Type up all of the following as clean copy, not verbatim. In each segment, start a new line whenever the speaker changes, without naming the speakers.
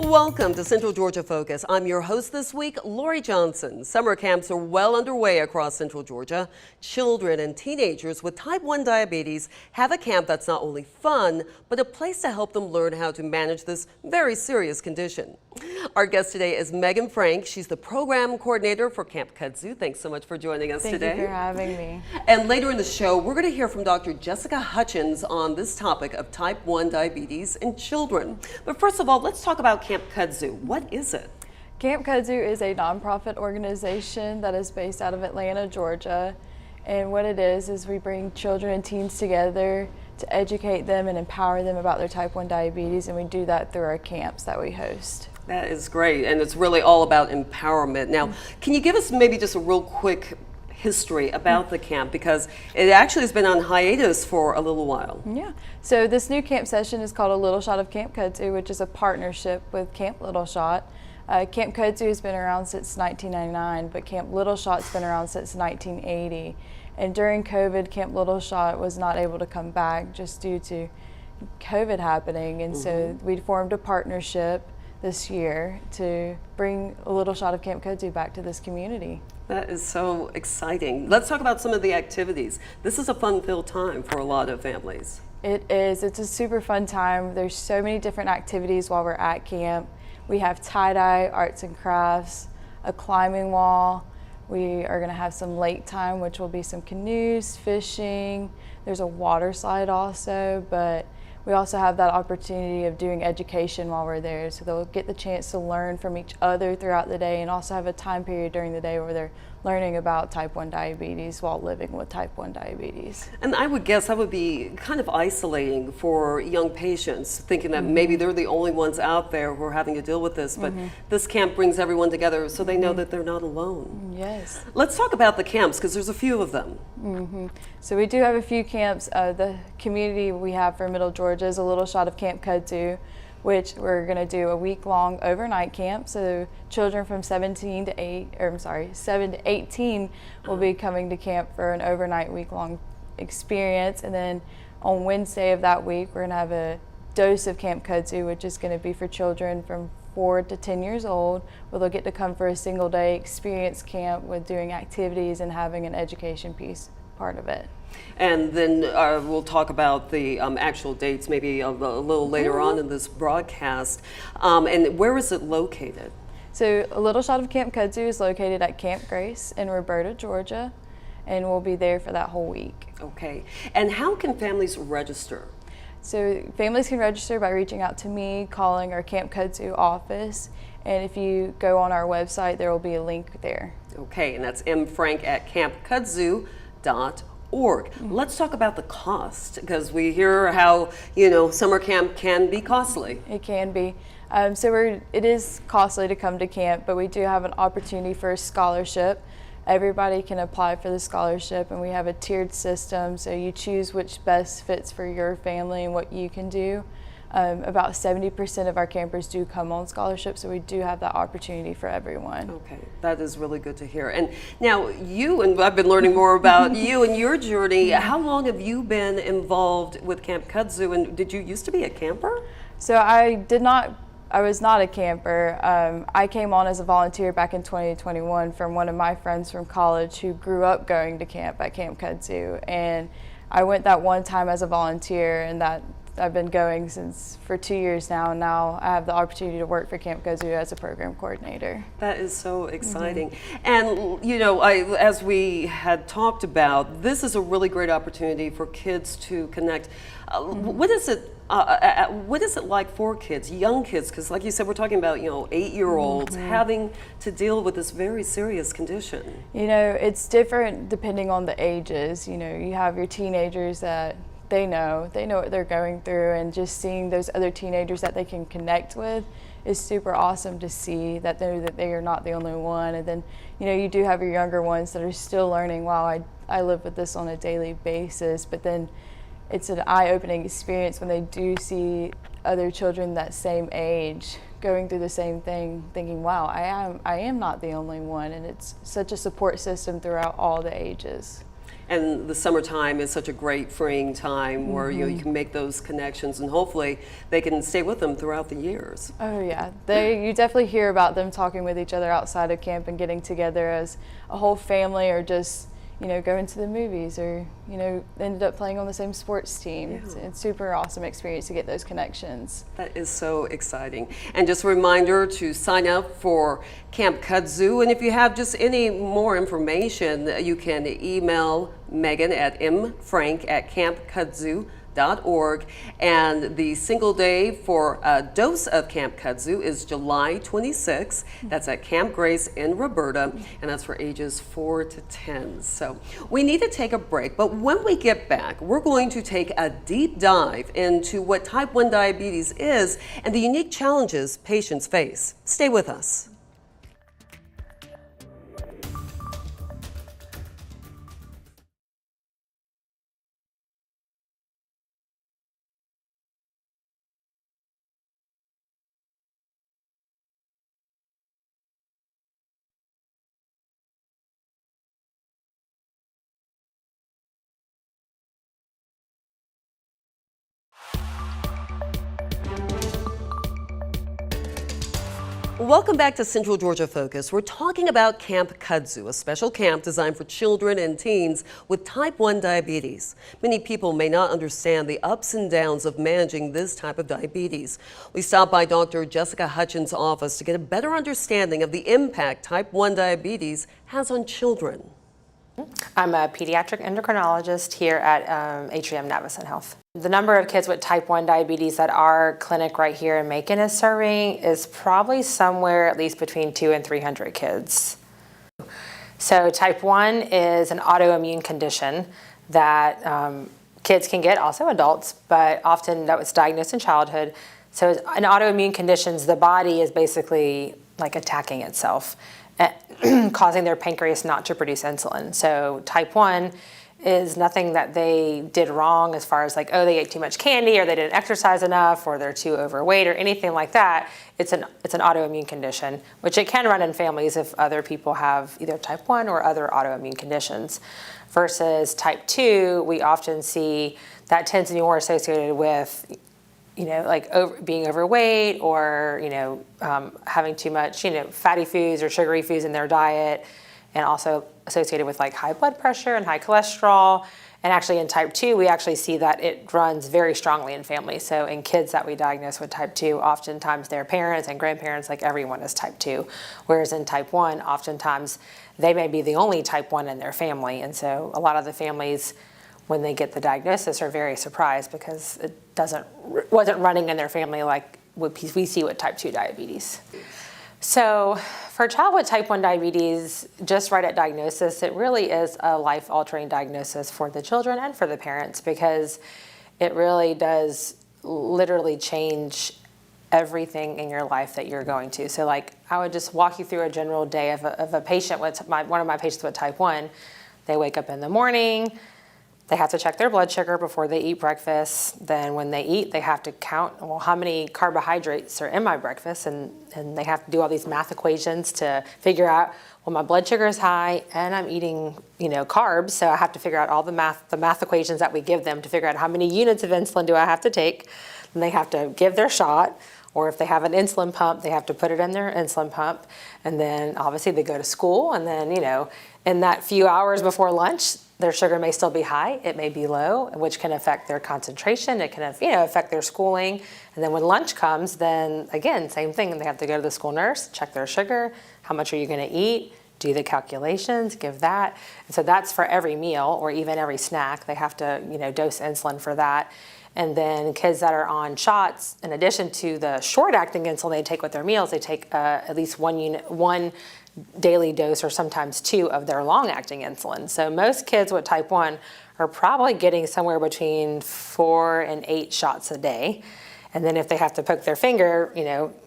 Welcome to Central Georgia Focus. I'm your host this week, Lori Johnson. Summer camps are well underway across Central Georgia. Children and teenagers with type 1 diabetes have a camp that's not only fun, but a place to help them learn how to manage this very serious condition. Our guest today is Megan Frank. She's the program coordinator for Camp Kudzu. Thanks so much for joining us today.
Thank you for having me.
And later in the show, we're going to hear from Dr. Jessica Hutchins on this topic of type 1 diabetes in children. But first of all, let's talk about Camp Kudzu. What is it?
Camp Kudzu is a nonprofit organization that is based out of Atlanta, Georgia. And what it is we bring children and teens together to educate them and empower them about their type 1 diabetes, and we do that through our camps that we host.
That is great, and it's really all about empowerment. Now, can you give us maybe just a real quick history about the camp, because it actually has been on hiatus for a little while.
Yeah, so this new camp session is called A Little Shot of Camp Kudzu, which is a partnership with Camp Little Shot. Camp Kudzu has been around since 1999, but Camp Little Shot's been around since 1980. And during COVID, Camp Little Shot was not able to come back just due to COVID happening. And so we formed a partnership this year to bring A Little Shot of Camp Kudzu back to this community.
That is so exciting. Let's talk about some of the activities. This is a fun-filled time for a lot of families.
It is. It's a super fun time. There's so many different activities while we're at camp. We have tie-dye, arts and crafts, a climbing wall. We are going to have some lake time, which will be some canoes, fishing. There's a water slide also, but we also have that opportunity of doing education while we're there. So they'll get the chance to learn from each other throughout the day, and also have a time period during the day where they're learning about type 1 diabetes while living with type 1 diabetes.
And I would guess that would be kind of isolating for young patients, thinking that maybe they're the only ones out there who are having to deal with this, but this camp brings everyone together so they know that they're not alone.
Yes.
Let's talk about the camps, because there's a few of them.
So we do have a few camps. The community we have for Middle Georgia is A Little Shot of Camp Kudzu, which we're going to do a week-long overnight camp. So children from 7 to 18 will be coming to camp for an overnight week-long experience. And then on Wednesday of that week, we're going to have a dose of Camp Kudzu, which is going to be for children from 4 to 10 years old, where they'll get to come for a single-day experience camp with doing activities and having an education piece part of it.
And then we'll talk about the actual dates maybe a little later on in this broadcast. And where is it located?
So A Little Shot of Camp Kudzu is located at Camp Grace in Roberta, Georgia, and we'll be there for that whole week.
Okay. And how can families register?
So families can register by reaching out to me, calling our Camp Kudzu office, and if you go on our website, there will be a link there.
Okay, and that's mfrank@campkudzu.org. Let's talk about the cost, because we hear how, summer camp can be costly.
It can be. It is costly to come to camp, but we do have an opportunity for a scholarship. Everybody can apply for the scholarship, and we have a tiered system, so you choose which best fits for your family and what you can do. About 70% of our campers do come on scholarship, so we do have that opportunity for everyone.
Okay, that is really good to hear. And now I've been learning more about you and your journey. How long have you been involved with Camp Kudzu, and did you used to be a camper?
So I was not a camper. I came on as a volunteer back in 2021 from one of my friends from college who grew up going to camp at Camp Kudzu, and I went that one time as a volunteer, and that I've been going for 2 years now, and now I have the opportunity to work for Camp Kudzu as a program coordinator.
That is so exciting. And as we had talked about, this is a really great opportunity for kids to connect. What is it like for kids, young kids? Because like you said, we're talking about 8-year-olds having to deal with this very serious condition.
It's different depending on the ages. You have your teenagers that they know what they're going through, and just seeing those other teenagers that they can connect with is super awesome to see, that they are not the only one. And then you do have your younger ones that are still learning. Wow, I live with this on a daily basis, but then it's an eye-opening experience when they do see other children that same age going through the same thing, thinking, wow, I am not the only one. And it's such a support system throughout all the ages.
And the summertime is such a great freeing time where you can make those connections, and hopefully they can stay with them throughout the years.
Oh yeah, you definitely hear about them talking with each other outside of camp and getting together as a whole family, or just going to the movies, or ended up playing on the same sports team.
Yeah.
It's super awesome experience to get those connections.
That is so exciting. And just a reminder to sign up for Camp Kudzu. And if you have just any more information, you can email Megan at mfrank@campkudzu.org. And the single day for a dose of Camp Kudzu is July 26th. That's at Camp Grace in Roberta, and that's for ages 4 to 10. So we need to take a break, but when we get back, we're going to take a deep dive into what type 1 diabetes is and the unique challenges patients face. Stay with us. Welcome back to Central Georgia Focus. We're talking about Camp Kudzu, a special camp designed for children and teens with type 1 diabetes. Many people may not understand the ups and downs of managing this type of diabetes. We stopped by Dr. Jessica Hutchins' office to get a better understanding of the impact type 1 diabetes has on children.
I'm a pediatric endocrinologist here at Atrium Navicent Health. The number of kids with type 1 diabetes that our clinic right here in Macon is serving is probably somewhere at least between 200 and 300 kids. So type 1 is an autoimmune condition that kids can get, also adults, but often that was diagnosed in childhood. So in autoimmune conditions, the body is basically like attacking itself, causing their pancreas not to produce insulin. So type 1 is nothing that they did wrong as far as like, oh, they ate too much candy, or they didn't exercise enough, or they're too overweight, or anything like that. It's an autoimmune condition, which it can run in families if other people have either type 1 or other autoimmune conditions. Versus type 2, we often see that tends to be more associated with like being overweight, or having too much fatty foods or sugary foods in their diet, and also associated with like high blood pressure and high cholesterol. And actually in type 2, we actually see that it runs very strongly in families. So in kids that we diagnose with type 2, oftentimes their parents and grandparents, like everyone is type 2. Whereas in type 1, oftentimes they may be the only type 1 in their family. And so a lot of the families, when they get the diagnosis, are very surprised because it wasn't running in their family like what we see with type 2 diabetes. So for a child with type 1 diabetes, just right at diagnosis, it really is a life-altering diagnosis for the children and for the parents, because it really does literally change everything in your life that you're going to. So like, I would just walk you through a general day of a patient with one of my patients with type 1. They wake up in the morning. They have to check their blood sugar before they eat breakfast. Then when they eat, they have to count, well, how many carbohydrates are in my breakfast? And they have to do all these math equations to figure out, well, my blood sugar is high and I'm eating, carbs. So I have to figure out all the math equations that we give them to figure out how many units of insulin do I have to take. Then they have to give their shot. Or if they have an insulin pump, they have to put it in their insulin pump. And then obviously they go to school. And then, in that few hours before lunch, their sugar may still be high, it may be low, which can affect their concentration, it can affect their schooling. And then when lunch comes, then again, same thing, they have to go to the school nurse, check their sugar, how much are you gonna eat, do the calculations, give that. And so that's for every meal or even every snack, they have to dose insulin for that. And then kids that are on shots, in addition to the short-acting insulin they take with their meals, they take at least one daily dose, or sometimes 2 of their long-acting insulin. So most kids with type 1 are probably getting somewhere between 4 and 8 shots a day. And then if they have to poke their finger,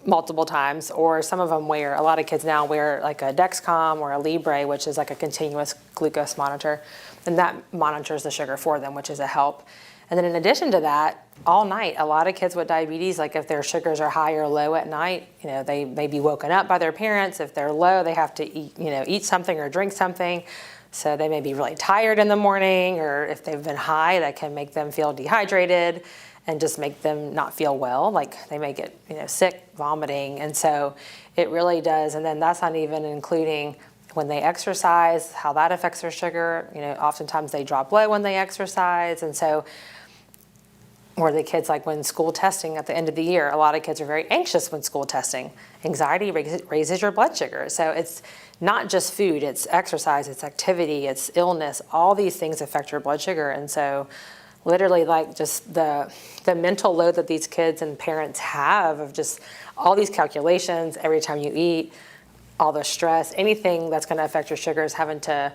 multiple times, or some of them a lot of kids now wear like a Dexcom or a Libre, which is like a continuous glucose monitor, and that monitors the sugar for them, which is a help. And then in addition to that, all night, a lot of kids with diabetes, like if their sugars are high or low at night, they may be woken up by their parents. If they're low, they have to eat something or drink something. So they may be really tired in the morning, or if they've been high, that can make them feel dehydrated and just make them not feel well. Like they may get, sick, vomiting. And so it really does. And then that's not even including when they exercise, how that affects their sugar. Oftentimes they drop low when they exercise. And so, or the kids, like when school testing at the end of the year, a lot of kids are very anxious when school testing. Anxiety raises your blood sugar. So it's not just food, it's exercise, it's activity, it's illness. All these things affect your blood sugar. And so literally, like, just the mental load that these kids and parents have of just all these calculations every time you eat, all the stress, anything that's going to affect your sugars, having to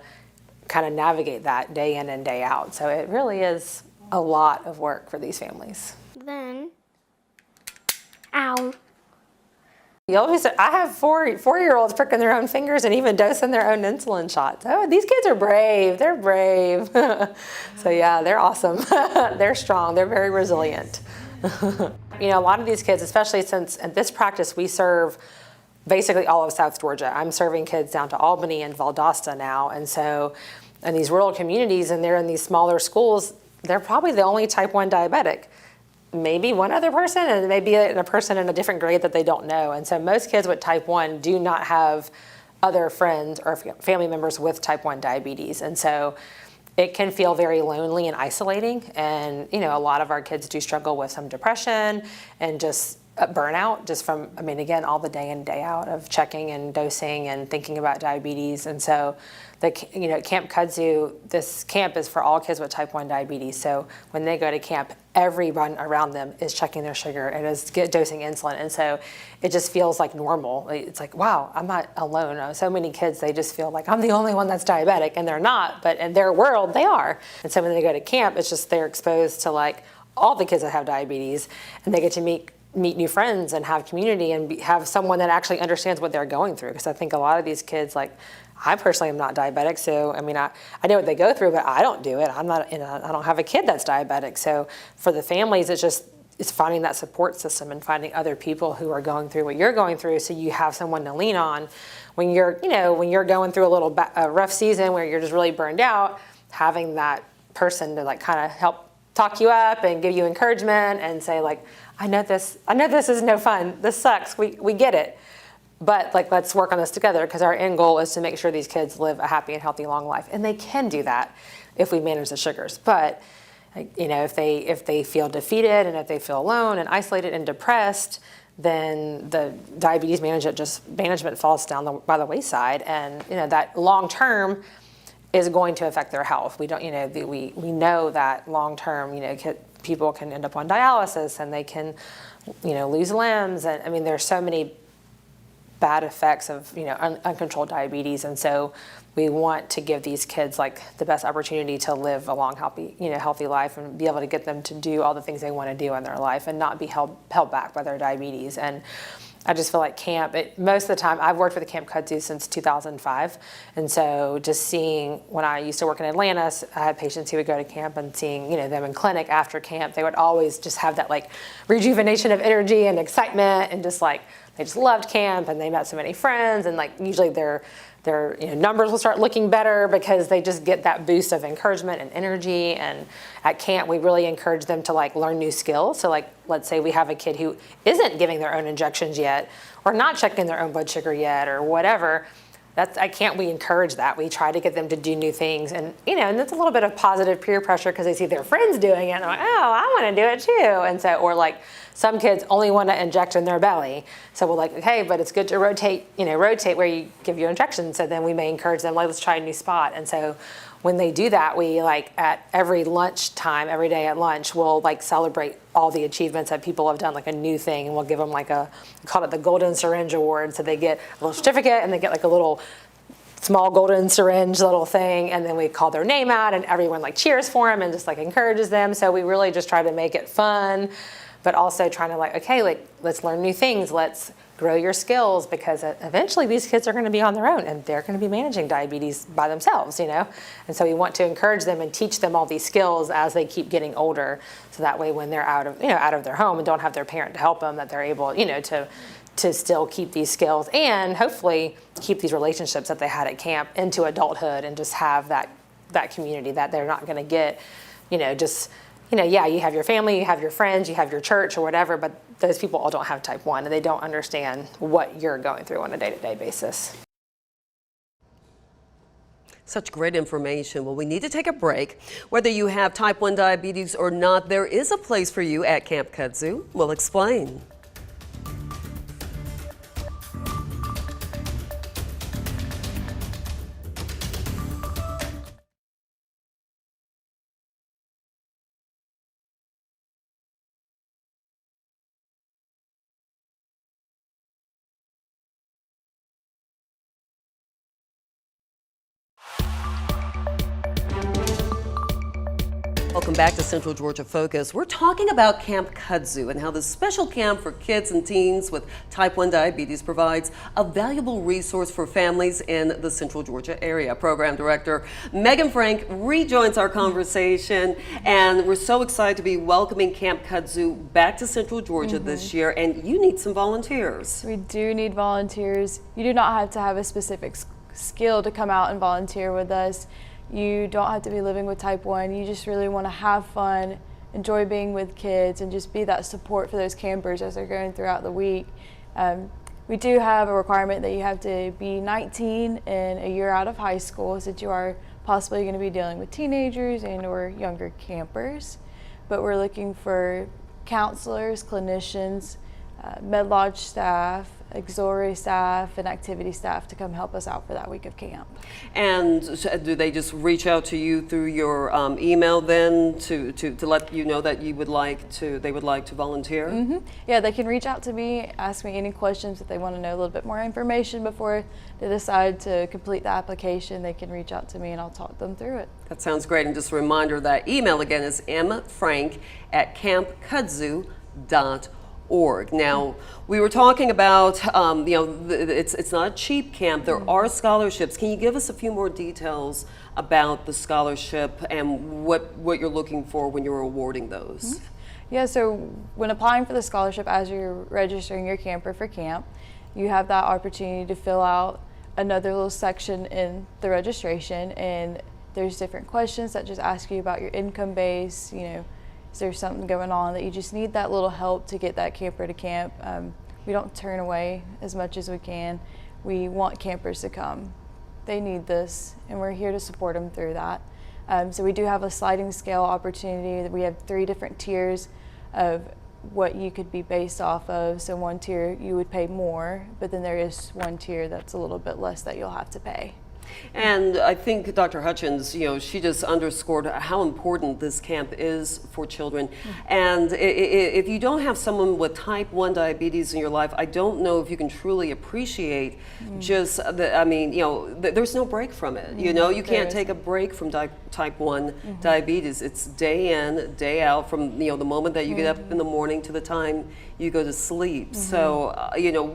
kind of navigate that day in and day out. So it really is a lot of work for these families.
Then, ow.
I have four-year-olds pricking their own fingers and even dosing their own insulin shots. Oh, these kids are brave. They're brave. So yeah, they're awesome. They're strong. They're very resilient. A lot of these kids, especially since at this practice we serve basically all of South Georgia. I'm serving kids down to Albany and Valdosta now. And so in these rural communities, and they're in these smaller schools, they're probably the only type 1 diabetic. Maybe one other person, and maybe a person in a different grade that they don't know. And so most kids with type 1 do not have other friends or family members with type 1 diabetes. And so it can feel very lonely and isolating. And, a lot of our kids do struggle with some depression and just burnout, just from, again, all the day in, day out of checking and dosing and thinking about diabetes. And so Camp Kudzu, this camp is for all kids with type 1 diabetes. So when they go to camp, everyone around them is checking their sugar and is dosing insulin. And so it just feels like normal. It's like, wow, I'm not alone. So many kids, they just feel like I'm the only one that's diabetic, and they're not, but in their world, they are. And so when they go to camp, it's just they're exposed to like all the kids that have diabetes, and they get to meet new friends and have community and have someone that actually understands what they're going through. Because I think a lot of these kids, like, I personally am not diabetic, so I know what they go through, but I don't do it. I don't have a kid that's diabetic. So for the families, it's finding that support system and finding other people who are going through what you're going through, so you have someone to lean on when you're going through a rough season where you're just really burned out. Having that person to like kind of help talk you up and give you encouragement and say like, I know this is no fun. This sucks. We get it. But like, let's work on this together, because our end goal is to make sure these kids live a happy and healthy, long life. And they can do that if we manage the sugars. But if they feel defeated and if they feel alone and isolated and depressed, then the diabetes management falls down by the wayside. And that long term is going to affect their health. We know that long term, people can end up on dialysis, and they can, lose limbs. And there's so many bad effects of uncontrolled diabetes. And so we want to give these kids like the best opportunity to live a long, healthy life, and be able to get them to do all the things they want to do in their life and not be held back by their diabetes. And I just feel like camp, most of the time, I've worked with Camp Kudzu since 2005. And so just seeing, when I used to work in Atlanta, I had patients who would go to camp, and seeing, them in clinic after camp, they would always just have that like rejuvenation of energy and excitement, and just like, they just loved camp, and they met so many friends, and like usually their numbers will start looking better because they just get that boost of encouragement and energy. And at camp, we really encourage them to like learn new skills. So like, let's say we have a kid who isn't giving their own injections yet, or not checking their own blood sugar yet, or whatever. At camp, we encourage that. We try to get them to do new things, and and it's a little bit of positive peer pressure because they see their friends doing it, and they're like, oh, I want to do it too. And so, or like some kids only want to inject in their belly, so we're like, okay, but it's good to rotate where you give your injections. So then we may encourage them, like, let's try a new spot. And so when they do that, we like at every lunchtime, every day at lunch, we'll like celebrate all the achievements that people have done, like a new thing, and we'll give them like we call it the Golden Syringe Award. So they get a little certificate, and they get like a little small golden syringe little thing, and then we call their name out, and everyone like cheers for them and just like encourages them. So we really just try to make it fun, but also trying to like, okay, like, let's learn new things, let's grow your skills, because eventually these kids are going to be on their own, and they're going to be managing diabetes by themselves, And so we want to encourage them and teach them all these skills as they keep getting older, so that way when they're out of their home and don't have their parent to help them, that they're able, to still keep these skills and hopefully keep these relationships that they had at camp into adulthood and just have that community that they're not going to get, yeah, you have your family, you have your friends, you have your church or whatever, but those people all don't have type 1 and they don't understand what you're going through on a day-to-day basis.
Such great information. Well, we need to take a break. Whether you have type 1 diabetes or not, there is a place for you at Camp Kudzu. We'll explain. Welcome back to Central Georgia Focus. We're talking about Camp Kudzu and how this special camp for kids and teens with type 1 diabetes provides a valuable resource for families in the Central Georgia area. Program Director Megan Frank rejoins our conversation, and we're so excited to be welcoming Camp Kudzu back to Central Georgia this year, and you need some volunteers.
We do need volunteers. You do not have to have a specific skill to come out and volunteer with us. You don't have to be living with type 1. You just really want to have fun, enjoy being with kids, and just be that support for those campers as they're going throughout the week. We do have a requirement that you have to be 19 and a year out of high school, since you are possibly going to be dealing with teenagers and or younger campers. But we're looking for counselors, clinicians, med lodge staff, auxiliary staff, and activity staff to come help us out for that week of camp.
And do they just reach out to you through your email then to let you know that they would like to volunteer?
Yeah, they can reach out to me, ask me any questions if they want to know a little bit more information before they decide to complete the application. They can reach out to me and I'll talk them through it.
That sounds great. And just a reminder that email again is mfrank@campkudzu.org. Now, we were talking about, it's not a cheap camp. There are scholarships. Can you give us a few more details about the scholarship and what you're looking for when you're awarding those?
Yeah, so when applying for the scholarship, as you're registering your camper for camp, you have that opportunity to fill out another little section in the registration, and there's different questions that just ask you about your income base, is there something going on that you just need that little help to get that camper to camp. We don't turn away as much as we can. We want campers to come. They need this, and we're here to support them through that. So we do have a sliding scale opportunity. We have 3 different tiers of what you could be based off of. So one tier you would pay more, but then there is one tier that's a little bit less that you'll have to pay.
And I think Dr. Hutchins, she just underscored how important this camp is for children. And if you don't have someone with type 1 diabetes in your life, I don't know if you can truly appreciate just there's no break from it. You can't take a break from type 1 diabetes. It's day in, day out, from the moment that you get up in the morning to the time you go to sleep. So,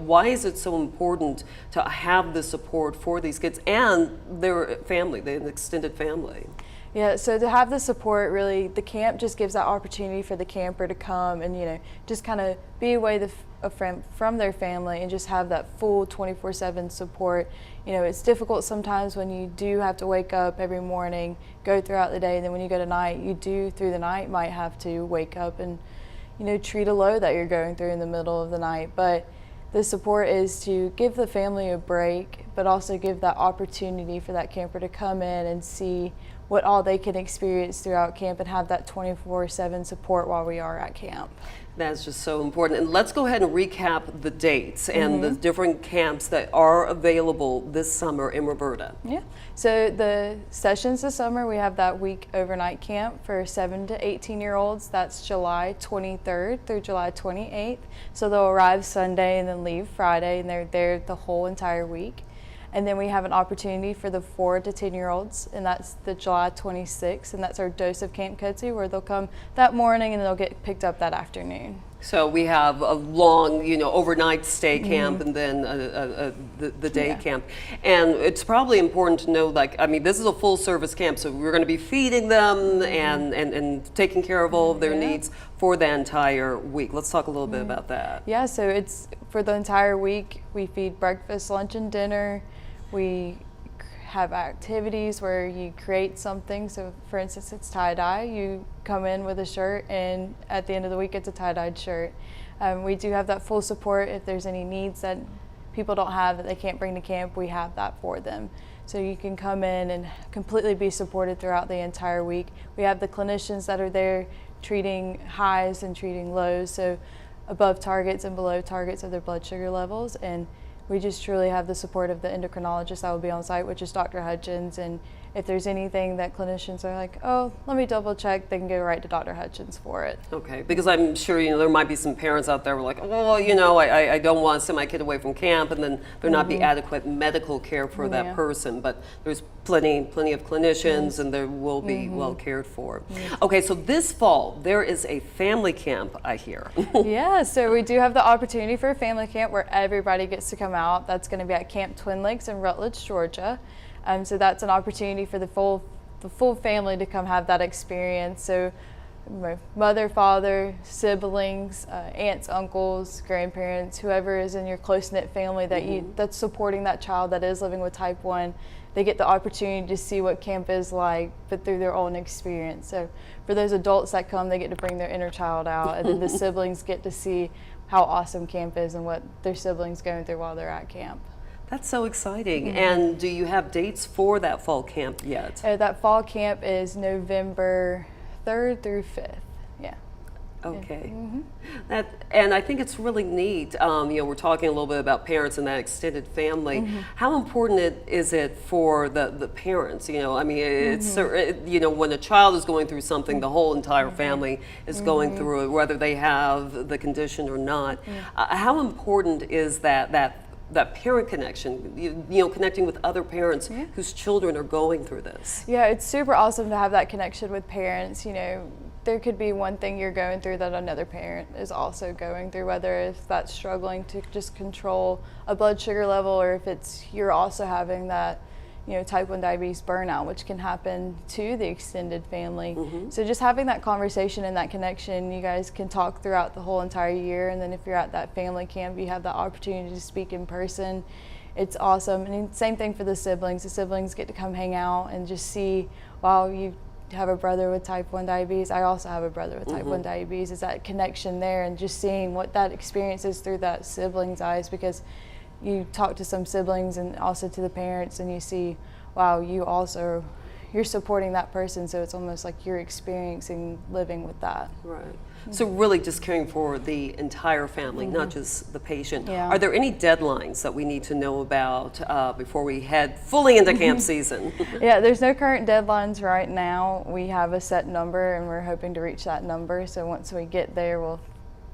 why is it so important to have the support for these kids and their family, the extended family?
Yeah, so to have the support, really, the camp just gives that opportunity for the camper to come and, just kind of be away from their family and just have that full 24/7 support. It's difficult sometimes when you do have to wake up every morning, go throughout the day, and then when you go to night, you do through the night might have to wake up and, treat a load that you're going through in the middle of the night. But the support is to give the family a break, but also give that opportunity for that camper to come in and see what all they can experience throughout camp and have that 24/7 support while we are at camp.
That's just so important. And let's go ahead and recap the dates and the different camps that are available this summer in Roberta.
Yeah, so the sessions this summer, we have that week overnight camp for 7 to 18-year-olds. That's July 23rd through July 28th. So they'll arrive Sunday and then leave Friday, and they're there the whole entire week. And then we have an opportunity for the 4 to 10-year-olds, and that's the July 26th, and that's our dose of Camp Kudzu, where they'll come that morning and they'll get picked up that afternoon.
So we have a long, overnight stay camp and then the day camp. And it's probably important to know, this is a full service camp, so we're going to be feeding them and taking care of all of their needs for the entire week. Let's talk a little bit about that.
Yeah, so it's for the entire week. We feed breakfast, lunch, and dinner. We have activities where you create something. So for instance, it's tie-dye. You come in with a shirt and at the end of the week it's a tie-dyed shirt. We do have that full support. If there's any needs that people don't have that they can't bring to camp, we have that for them. So you can come in and completely be supported throughout the entire week. We have the clinicians that are there treating highs and treating lows, so above targets and below targets of their blood sugar levels. And we just truly have the support of the endocrinologist that will be on site, which is Dr. Hutchins. And if there's anything that clinicians are like, oh, let me double check, they can go right to Dr. Hutchins for it.
Okay, because I'm sure there might be some parents out there who are like, oh, I don't want to send my kid away from camp, and then there not be adequate medical care for that person. But there's plenty of clinicians, and they will be well cared for. Okay, so this fall there is a family camp, I hear.
Yeah, so we do have the opportunity for a family camp where everybody gets to come out. That's going to be at Camp Twin Lakes in Rutledge, Georgia. So that's an opportunity for the full family to come have that experience. So mother, father, siblings, aunts, uncles, grandparents, whoever is in your close-knit family that's supporting that child that is living with type 1, they get the opportunity to see what camp is like, but through their own experience. So for those adults that come, they get to bring their inner child out, and then the siblings get to see how awesome camp is and what their siblings going through while they're at camp.
That's so exciting. And do you have dates for that fall camp yet?
That fall camp is November 3rd through 5th. Yeah.
Okay. And I think it's really neat. We're talking a little bit about parents and that extended family. How important is it for the parents? It's when a child is going through something, the whole entire family is going through it, whether they have the condition or not. How important is that parent connection, connecting with other parents whose children are going through this?
Yeah, it's super awesome to have that connection with parents. There could be one thing you're going through that another parent is also going through, whether if that's struggling to just control a blood sugar level, or if it's you're also having that type 1 diabetes burnout, which can happen to the extended family. So just having that conversation and that connection, you guys can talk throughout the whole entire year, and then if you're at that family camp, you have the opportunity to speak in person. It's awesome. And same thing for the siblings. The siblings get to come hang out and just see, wow, you have a brother with type 1 diabetes. I also have a brother with type 1 diabetes. Is that connection there, and just seeing what that experience is through that sibling's eyes, because you talk to some siblings and also to the parents, and you see, wow, you're supporting that person, so it's almost like you're experiencing living with that.
Right. So really just caring for the entire family, not just the patient.
Yeah.
Are there any deadlines that we need to know about before we head fully into camp season?
Yeah, there's no current deadlines right now. We have a set number, and we're hoping to reach that number, so once we get there, we'll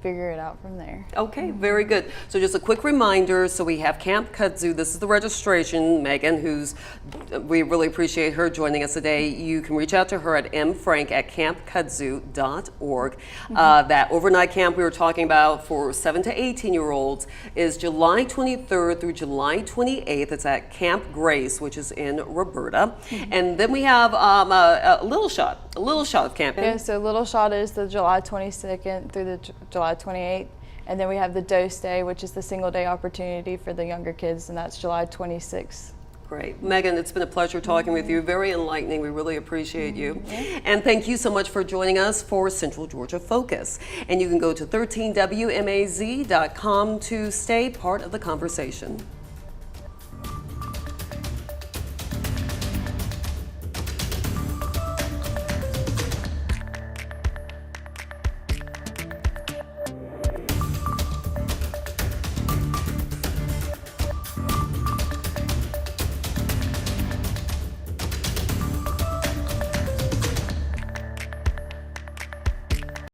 figure it out from there.
Okay, very good. So just a quick reminder, so we have Camp Kudzu. This is the registration. Megan, we really appreciate her joining us today. You can reach out to her at mfrank@campkudzu.org. That overnight camp we were talking about for 7 to 18-year-olds is July 23rd through July 28th. It's at Camp Grace, which is in Roberta. And then we have a little shot of camping.
Yeah, so Little Shot is the July 22nd through the July 28th, and then we have the Dose Day, which is the single day opportunity for the younger kids, and that's July 26th.
Great. Megan, it's been a pleasure talking with you. Very enlightening. We really appreciate you. And thank you so much for joining us for Central Georgia Focus. And you can go to 13wmaz.com to stay part of the conversation.